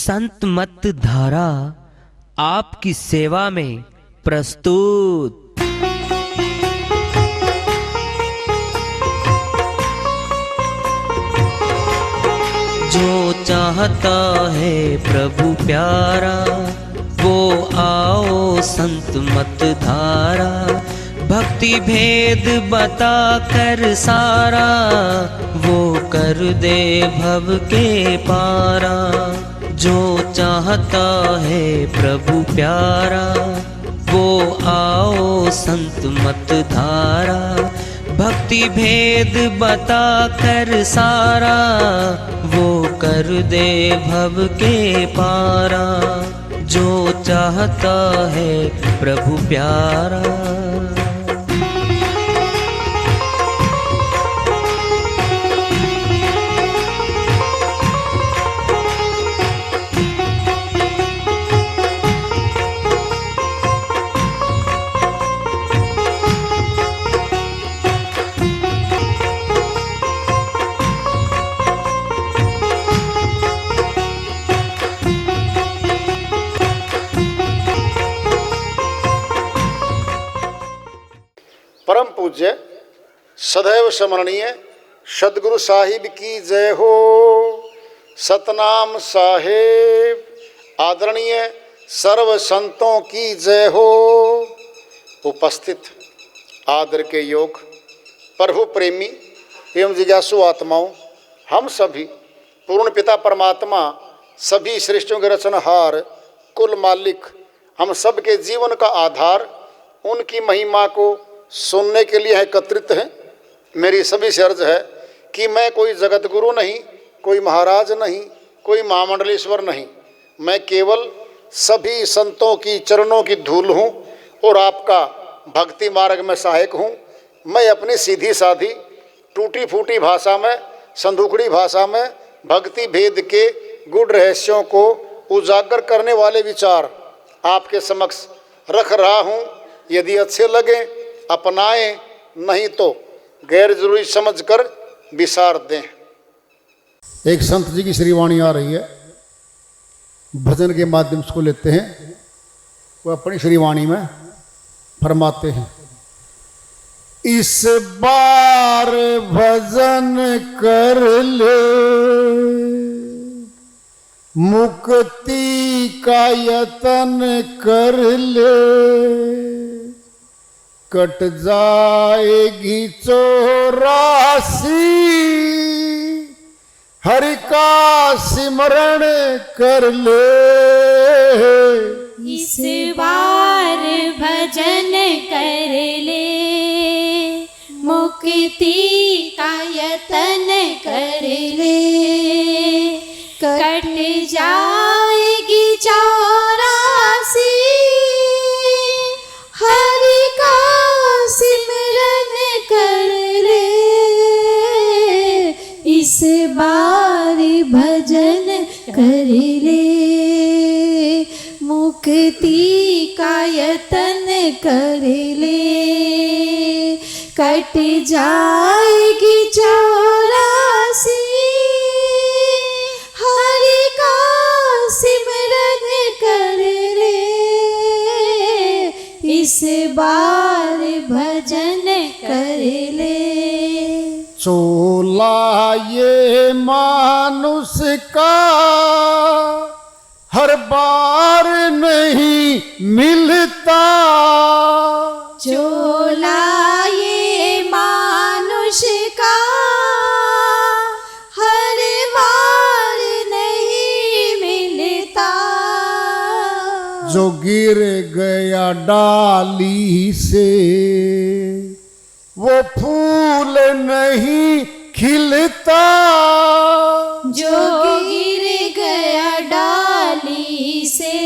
संत मत धारा आपकी सेवा में प्रस्तुत। जो चाहता है प्रभु प्यारा वो आओ संत मत धारा, भक्ति भेद बता कर सारा वो कर दे भव के पारा। जो चाहता है प्रभु प्यारा वो आओ संत मत धारा, भक्ति भेद बता कर सारा वो कर दे भव के पारा। जो चाहता है प्रभु प्यारा। परम पूज्य सदैव स्मरणीय सदगुरु साहिब की जय हो। सतनाम साहेब आदरणीय सर्व संतों की जय हो। उपस्थित आदर के योग प्रभु प्रेमी एवं जिज्ञासु आत्माओं, हम सभी पूर्ण पिता परमात्मा सभी सृष्टियों के रचनहार कुल मालिक हम सब के जीवन का आधार उनकी महिमा को सुनने के लिए एकत्रित हैं। मेरी सभी से अर्ज है कि मैं कोई जगत गुरु नहीं, कोई महाराज नहीं, कोई महामंडलेश्वर नहीं, मैं केवल सभी संतों की चरणों की धूल हूँ और आपका भक्ति मार्ग में सहायक हूँ। मैं अपनी सीधी साधी टूटी फूटी भाषा में, संदूकड़ी भाषा में भक्ति भेद के गुड़ रहस्यों को उजागर करने वाले विचार आपके समक्ष रख रहा हूँ। यदि अच्छे लगे अपनाएं, नहीं तो गैर जरूरी समझकर विसार दें। एक संत जी की श्रीवाणी आ रही है, भजन के माध्यम से को लेते हैं। वो अपनी श्रीवाणी में फरमाते हैं, इस बार भजन कर ले मुक्ति का यतन कर ले, कट जाएगी 84 हरि का सिमरण कर ले। इस बार भजन कर ले मुक्ति का यतन कर ले, कट जाएगी 84 हरि का सिमरन कर ले। इस बार भजन कर ले मुक्ति का यतन कर ले, कट जाएगी 84 हरि का सिमरन कर ले। इस बार भजन कर ले। चोला ये मानुष का हर बार नहीं मिलता, चोला ये मानुष का हर बार नहीं मिलता, जो गिर गया डाली से वो फूल नहीं खिलता, जो गिर गया डाली से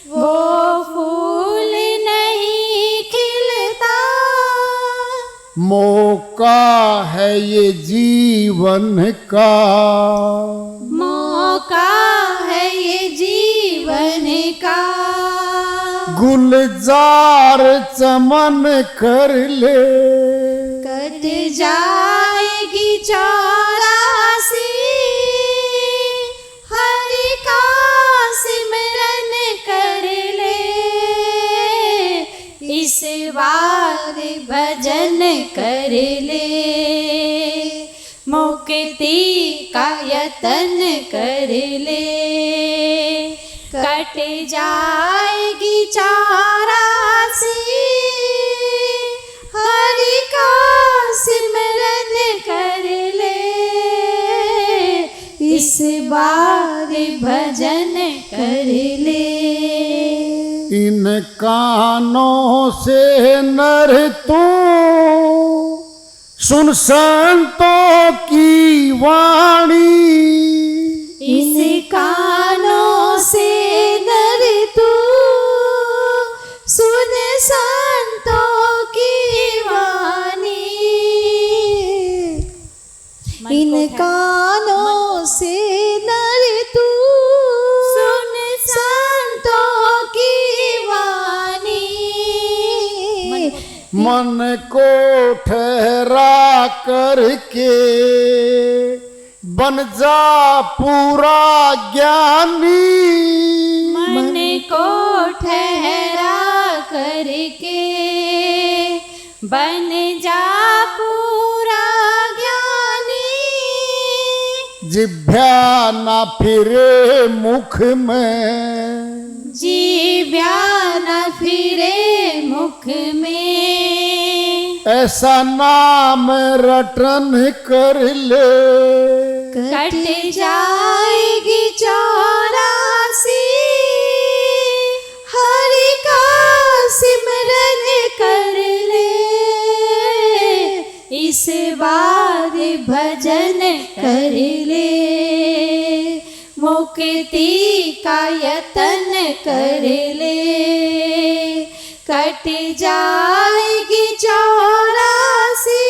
वो फूल नहीं खिलता। मौका है ये जीवन का, मौका है ये जीवन का, गुलजार चमन कर ले, कट जाएगी 84 हरि कर ले, मुक्ति का यतन कर ले। कट जाएगी 84, हरि का सिमरन कर ले, इस बार भजन कर ले। इन कानों से नर तू सुन संतों की वाणी, इस कानों से नर तू सुन संतों की वाणी, इन कानों से नर तू सुन संतों की वाणी। मन को ठहरा करके बन जा पूरा ज्ञानी, मन को ठहरा करके बन जा पूरा ज्ञानी। जिभ्या ना फिरे मुख में, जीव्या न फिरे मुख में, ऐसा नाम रटन कर ले। कट जाएगी 84, हरि का सिमरन कर ले, इस बार भजन कर ले। मुक्ति का यतन कर ले, कट जाएगी 84,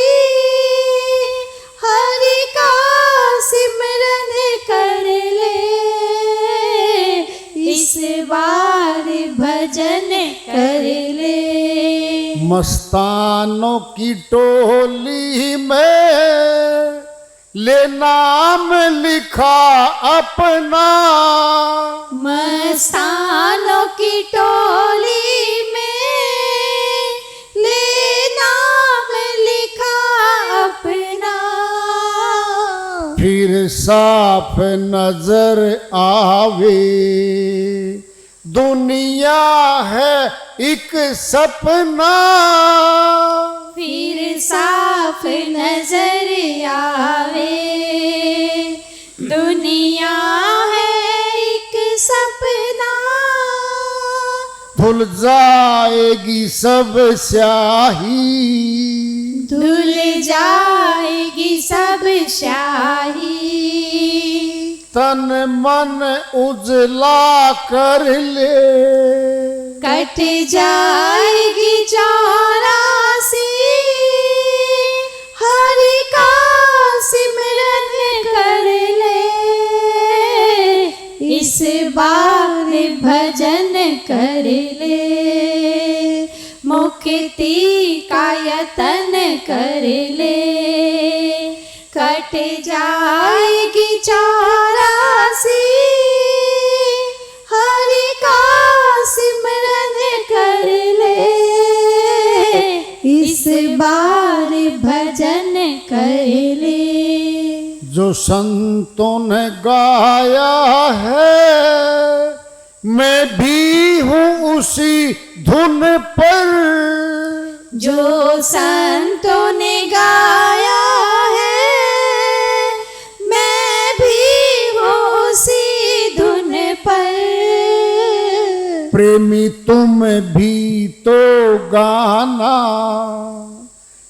हरि का सिमरन कर ले, इस बार भजन कर ले। मस्तानों की टोली में ले नाम लिखा अपना, मस्तानों की टोली में ले नाम लिखा अपना, फिर साफ नजर आवे दुनिया है एक सपना। फिर साफ नजर आवे दुनिया है एक सपना, धुल जाएगी सब स्याही, धुल जाएगी सब स्याही, तन मन उजला कर ले। कट जाएगी 84, हरि का सिमरन कर ले, इस बार भजन कर ले। मुक्ति का यतन कर ले, कट जाएगी 84, हरि का सिमरन कर ले, इस बार भजन कर ले। जो संतों ने गाया है मैं भी हूँ उसी धुन पर, जो संतों ने गाया है मैं भी हूँ उसी धुन पर, प्रेमी तुम भी तो गाना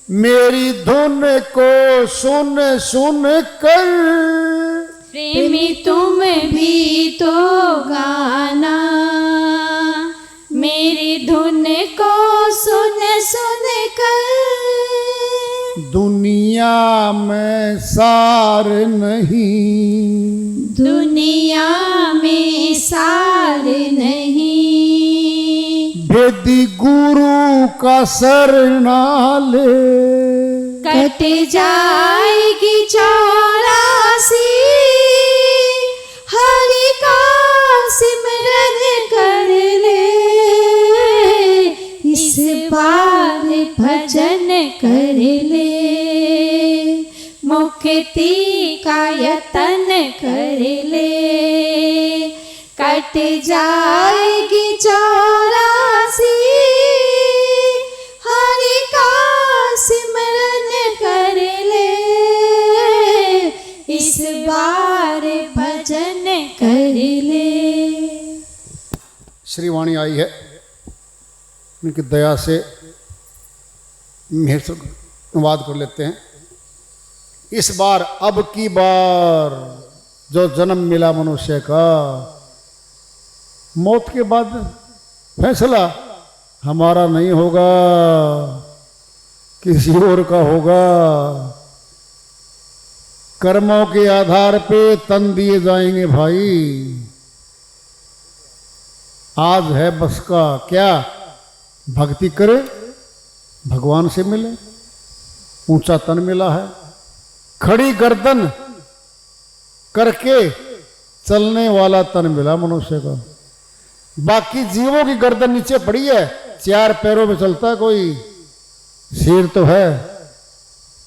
मेरी धुन को सुन सुन कर। प्रेमी तुम भी तो गाना मेरी धुन को सुन सुन कर, दुनिया में सार नहीं, दुनिया में सार नहीं, भेदी गुरु का शरणा ले। कट जाएगी 84, हरि का सिमरन कर ले, इस बार भजन कर ले, मुक्ति का यतन कर ले, कट जाएगी 84, हरि का सिमरन कर ले, इस बार भजन कर ले। श्री वाणी आई है, उनकी दया से मेहर से अनुवाद कर लेते हैं। इस बार, अब की बार जो जन्म मिला मनुष्य का, मौत के बाद फैसला हमारा नहीं होगा, किसी और का होगा। कर्मों के आधार पे तन दिए जाएंगे भाई। आज है बस का क्या, भक्ति करे, भगवान से मिले, ऊंचा तन मिला है, खड़ी गर्दन करके चलने वाला तन मिला मनुष्य का। बाकी जीवों की गर्दन नीचे पड़ी है, 4 पैरों में चलता है कोई, शेर तो है,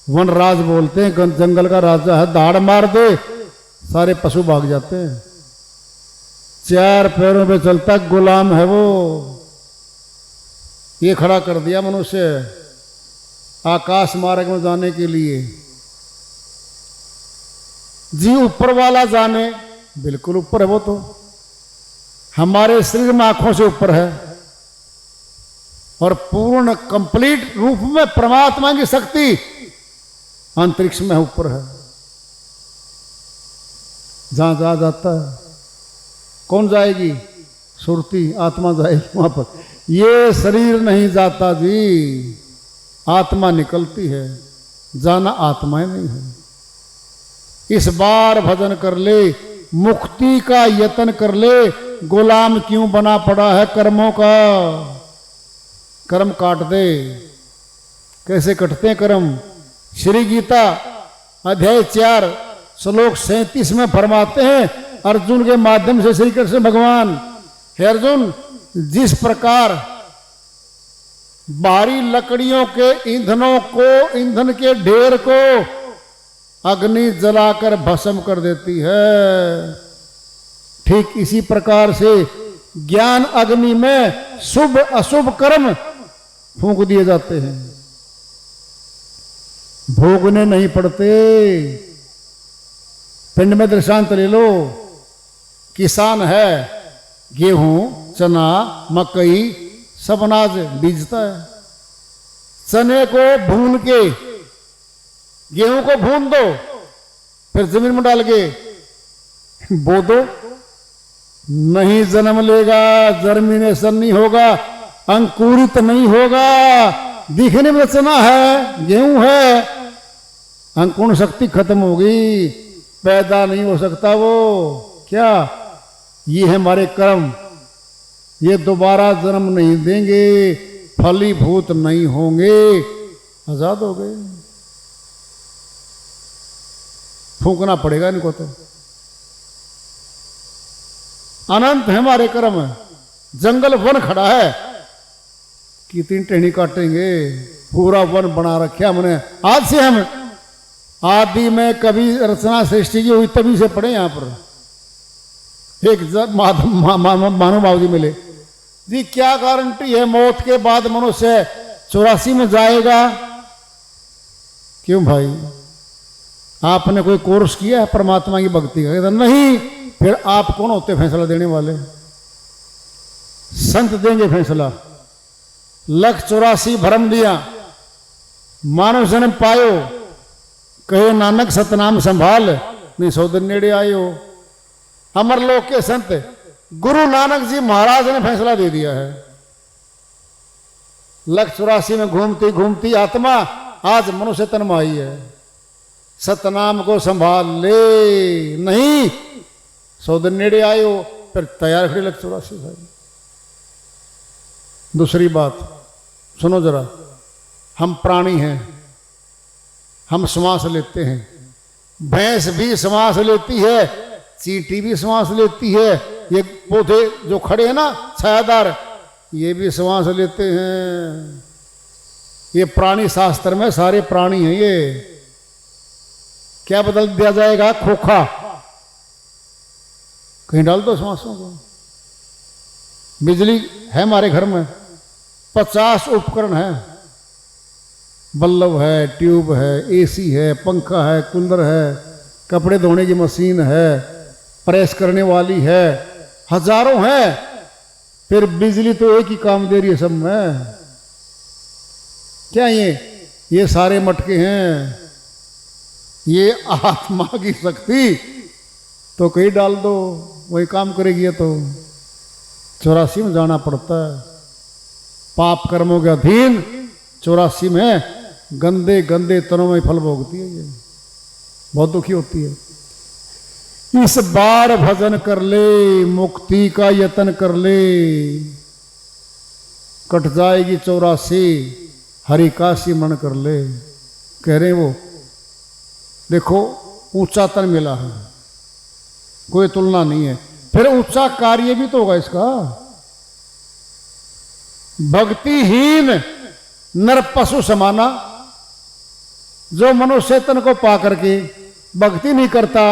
वनराज बोलते हैं, जंगल का राजा है, दाड़ मार दे सारे पशु भाग जाते हैं। 4 पैरों पे चलता गुलाम है वो। ये खड़ा कर दिया मनुष्य आकाश मार्ग में जाने के लिए। जी ऊपर वाला जाने, बिल्कुल ऊपर है वो तो, हमारे शरीर में आंखों से ऊपर है, और पूर्ण कंप्लीट रूप में परमात्मा की शक्ति अंतरिक्ष में ऊपर है। जहां जहां जाता है, कौन जाएगी? सुरती आत्मा जाएगी वहां पर। ये शरीर नहीं जाता जी, आत्मा निकलती है, जाना आत्मा नहीं है। इस बार भजन कर ले, मुक्ति का यत्न कर ले। गुलाम क्यों बना पड़ा है कर्मों का? कर्म काट दे। कैसे कटते हैं कर्म? श्री गीता अध्याय 4 श्लोक 37 में फरमाते हैं अर्जुन के माध्यम से श्री कृष्ण भगवान, हे अर्जुन, जिस प्रकार बाहरी लकड़ियों के ईंधनों को, ईंधन के ढेर को अग्नि जलाकर भस्म कर देती है, ठीक इसी प्रकार से ज्ञान अग्नि में शुभ अशुभ कर्म फूंक दिए जाते हैं, भोगने नहीं पड़ते। पिंड में दृष्टांत ले लो, किसान है, गेहूं, चना, मकई सब अनाज बीजता है। चने को भून के, गेहूं को भून दो, फिर जमीन में डाल के बो दो, नहीं जन्म लेगा, जर्मिनेशन नहीं होगा, अंकुरित नहीं होगा। दिखने में चना है, गेहूं है, अंकुरण शक्ति खत्म होगी, पैदा नहीं हो सकता वो। क्या? ये है हमारे कर्म, ये दोबारा जन्म नहीं देंगे, फलीभूत नहीं होंगे, आजाद हो गए। फूंकना पड़ेगा इनको तो। अनंत है हमारे कर्म। जंगल वन खड़ा है, कितनी टहनी काटेंगे, पूरा वन बना रखा हमने। आज से हम आदि में कभी रचना सृष्टि की हुई तभी से पढ़े। यहां पर एक महानुभाव जी मिले जी, क्या गारंटी है मौत के बाद मनुष्य 84 में जाएगा? क्यों भाई, आपने कोई कोर्स किया है परमात्मा की भक्ति का? कहता नहीं। फिर आप कौन होते फैसला देने वाले? संत देंगे फैसला। 184 भरम दिया, मानव जन्म पायो, कहे नानक सतनाम संभाल, नहीं 100 दिन नेड़े आयो। अमरलोक के संत गुरु नानक जी महाराज ने फैसला दे दिया है। 184 में घूमती घूमती आत्मा आज मनुष्य तन में आई है। सतनाम को संभाल ले, नहीं 100 दिन नेड़े आयो, फिर तैयार खड़ी 184 भाई। दूसरी बात सुनो जरा, हम प्राणी हैं, हम श्वास लेते हैं, भैंस भी श्वास लेती है, चींटी भी श्वास लेती है, ये पौधे जो खड़े हैं ना छायादार, ये भी श्वास लेते हैं। ये प्राणी शास्त्र में सारे प्राणी हैं ये। क्या बदल दिया जाएगा? खोखा कहीं डाल दो श्वासों को। बिजली है हमारे घर में, 50 उपकरण है, बल्ब है, ट्यूब है, एसी है, पंखा है, कूलर है, कपड़े धोने की मशीन है, प्रेस करने वाली है, हजारों है। फिर बिजली तो एक ही काम दे रही है सब में। क्या ये सारे मटके हैं। ये आत्मा की शक्ति तो कहीं डाल दो, वही काम करेगी। ये तो 84 में जाना पड़ता है, पाप कर्मों के अधीन 84 में गंदे गंदे तनों में फल भोगती है। ये बहुत दुखी होती है। इस बार भजन कर ले, मुक्ति का यत्न कर ले, कट जाएगी 84, हरि का सिमरण कर ले। कह रहे वो देखो ऊंचा तन मिला है, कोई तुलना नहीं है। फिर ऊंचा कार्य भी तो होगा इसका। भक्तिहीन नर पशु समाना, जो मनुष्य तन को पा करके भक्ति नहीं करता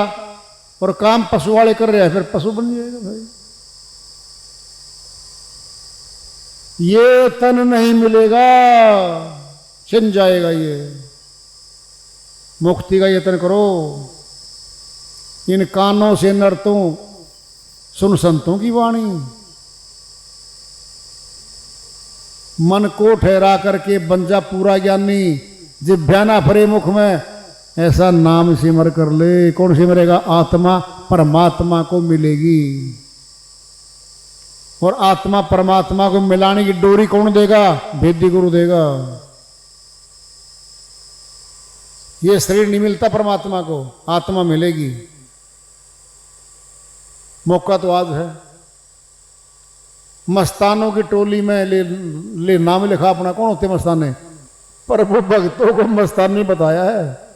और काम पशु वाले कर रहे हैं, फिर पशु बन जाएगा भाई। ये तन नहीं मिलेगा, छिन जाएगा ये। मुक्ति का यत्न करो। इन कानों से नरतों सुन संतों की वाणी, मन को ठहरा करके बन जा पूरा ज्ञानी। जिभ्या ना भरे मुख में, ऐसा नाम सिमर कर ले। कौन सिमरेगा? आत्मा परमात्मा को मिलेगी। और आत्मा परमात्मा को मिलाने की डोरी कौन देगा? भेदी गुरु देगा। ये शरीर नहीं मिलता परमात्मा को, आत्मा मिलेगी। मौका तो आज है। मस्तानों की टोली में ले नाम लिखा अपना। कौन होते मस्ताने? प्रभु भक्तों को मस्तान नहीं बताया है।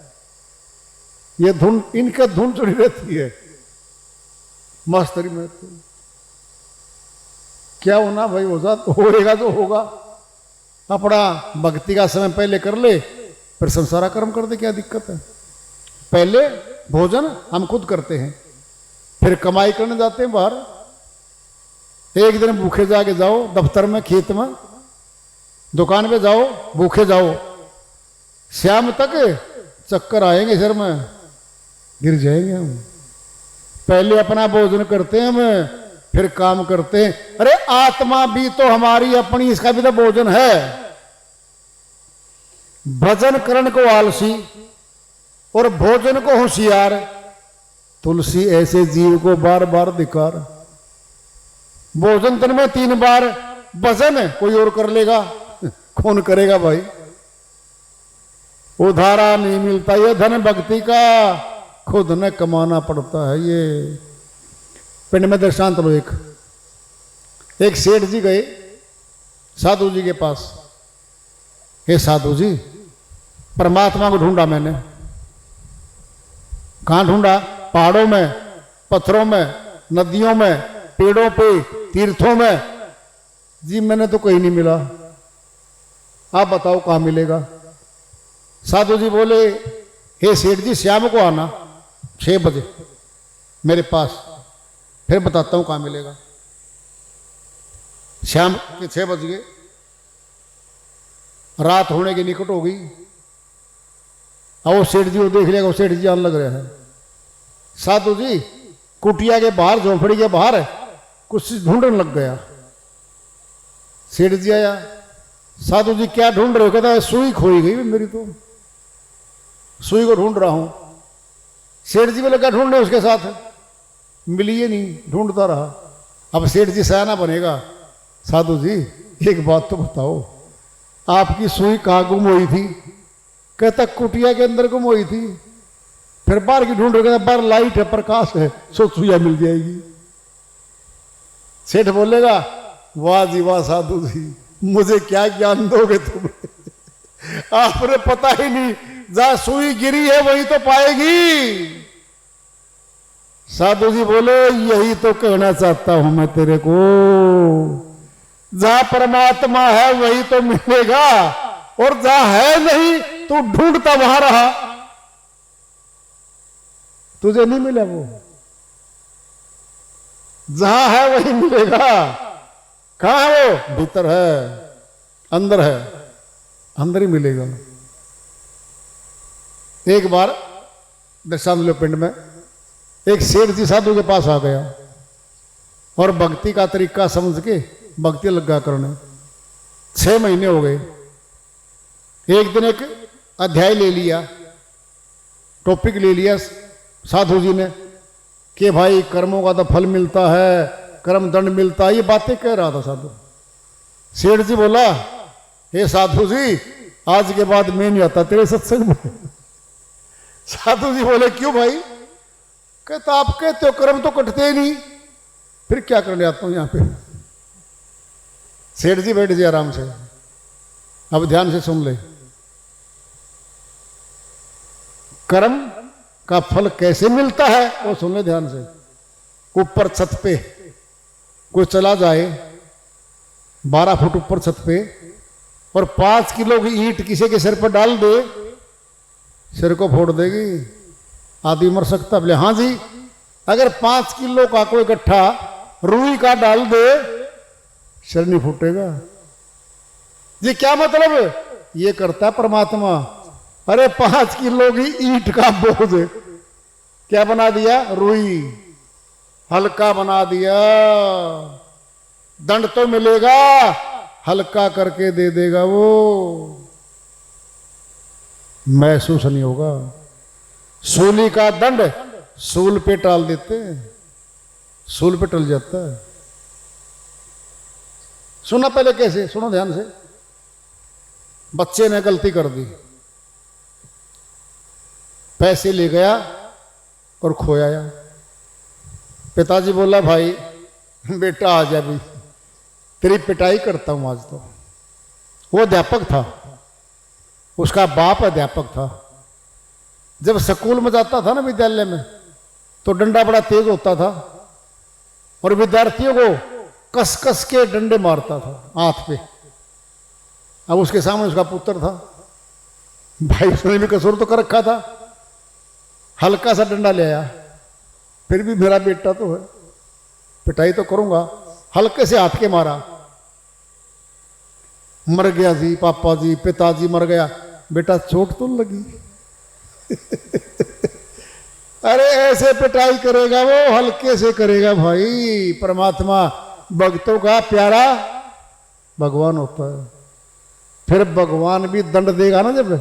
ये धुन, इनका धुन चढ़ी रहती है मास्तरी में। तो क्या होना भाई, होगा तो होगा। अपना भक्ति का समय पहले कर ले, फिर संसारा कर्म कर दे। क्या दिक्कत है? पहले भोजन हम खुद करते हैं, फिर कमाई करने जाते हैं बाहर। एक दिन भूखे जाके जाओ, दफ्तर में, खेत में, दुकान पे जाओ, भूखे जाओ, शाम तक चक्कर आएंगे सिर में, गिर जाएंगे हम। पहले अपना भोजन करते हैं हम, फिर काम करते हैं। अरे आत्मा भी तो हमारी अपनी, इसका भी तो भोजन है। भजन करण को आलसी और भोजन को होशियार, तुलसी ऐसे जीव को बार बार धिक्कार। भोजन दिन में 3 बार, भजन कोई और कर लेगा, कौन करेगा भाई? उधारा नहीं मिलता ये धन भक्ति का, खुद न कमाना पड़ता है ये। पिंड में दृष्टांत लो। एक सेठ जी गए साधु जी के पास। हे साधु जी, परमात्मा को ढूंढा मैंने। कहां ढूंढा? पहाड़ों में, पत्थरों में, नदियों में, पेड़ों पे, तीर्थों में। जी मैंने तो कहीं नहीं मिला, आप बताओ कहां मिलेगा? साधु जी बोले, हे सेठ जी, शाम को आना 6 बजे मेरे पास, फिर बताता हूं कहां मिलेगा। शाम के 6 बज गए, रात होने के निकट हो गई। और सेठ जी को देख लिया, सेठ जी आने लग रहे हैं। साधु जी कुटिया के बाहर, झोंपड़ी के बाहर कुछ ढूंढने लग गया। सेठ जी आया, साधु जी क्या ढूंढ रहे हो? कहता है सुई खोई गई मेरी, तो सुई को ढूंढ रहा हूं। सेठ जी को लगा ढूंढ रहे उसके साथ, मिली ही नहीं, ढूंढता रहा। अब सेठ जी सयाना बनेगा, साधु जी एक बात तो बताओ, आपकी सुई कहाँ गुम हुई थी? कहता कुटिया के अंदर गुम हुई थी। फिर बाहर की ढूंढ रहे, कहता बाहर लाइट है, प्रकाश है, सो सुइया मिल जाएगी। सेठ बोलेगा, वाह जी वाह साधु जी, मुझे क्या ज्ञान दोगे तुम? आपने पता ही नहीं, जहां सुई गिरी है वही तो पाएगी। साधु जी बोले, यही तो कहना चाहता हूं मैं तेरे को, जहां परमात्मा है वही तो मिलेगा। और जहां है नहीं तू ढूंढता वहां रहा, तुझे नहीं मिला वो। जहां है वही मिलेगा। कहां है वो? भीतर है, अंदर है, अंदर ही मिलेगा। एक बार दशांलो पिंड में एक सेठ जी साधु के पास आ गया और भक्ति का तरीका समझ के भक्ति लगा करने। 6 महीने हो गए। एक दिन एक अध्याय ले लिया, टॉपिक ले लिया साधु जी ने कि भाई कर्मों का तो फल मिलता है, कर्म दंड मिलता है, ये बातें कह रहा था साधु। सेठ जी बोला, हे साधु जी आज के बाद मैं नहीं आता तेरे सत्संग में। साधु जी बोले क्यों भाई? कहता आप कहते हो कर्म तो कटते ही नहीं, फिर क्या करने आता हूं यहां पे। सेठ जी बैठ जाए आराम से, अब ध्यान से सुन ले। कर्म का फल कैसे मिलता है वो सुन ले ध्यान से। ऊपर छत पे कोई चला जाए 12 फुट ऊपर छत पे और 5 किलो की ईंट किसी के सिर पर डाल दे, सिर को फोड़ देगी, आदमी मर सकता। बोले हाँ जी। अगर 5 किलो का कोई गट्ठा रुई का डाल दे, सिर नहीं फूटेगा। ये क्या मतलब? ये करता है परमात्मा। अरे 5 किलो की ईंट का बोझ क्या बना दिया? रुई, हल्का बना दिया। दंड तो मिलेगा, हल्का करके दे देगा वो, महसूस नहीं होगा। सूली का दंड सूल पे टाल देते हैं, सूल पे टल जाता है। सुना पहले कैसे? सुनो ध्यान से। बच्चे ने गलती कर दी, पैसे ले गया और खोया। पिताजी बोला भाई बेटा आ जा भी, तेरी पिटाई करता हूं आज तो। वो अध्यापक था, उसका बाप अध्यापक था। जब स्कूल में जाता था ना विद्यालय में, तो डंडा बड़ा तेज होता था और विद्यार्थियों को कस कस के डंडे मारता था हाथ पे। अब उसके सामने उसका पुत्र था, भाई उसने भी कसूर तो कर रखा था, हल्का सा डंडा ले आया। फिर भी मेरा बेटा तो है, पिटाई तो करूंगा। हल्के से हाथ के मारा, मर गया जी पापा जी, पिताजी मर गया। बेटा चोट तो लगी। अरे ऐसे पिटाई करेगा वो, हल्के से करेगा भाई। परमात्मा भक्तों का प्यारा भगवान होता है। फिर भगवान भी दंड देगा ना, जब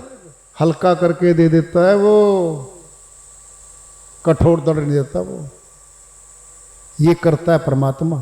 हल्का करके दे देता है वो, कठोर दंड नहीं देता वो। ये करता है परमात्मा।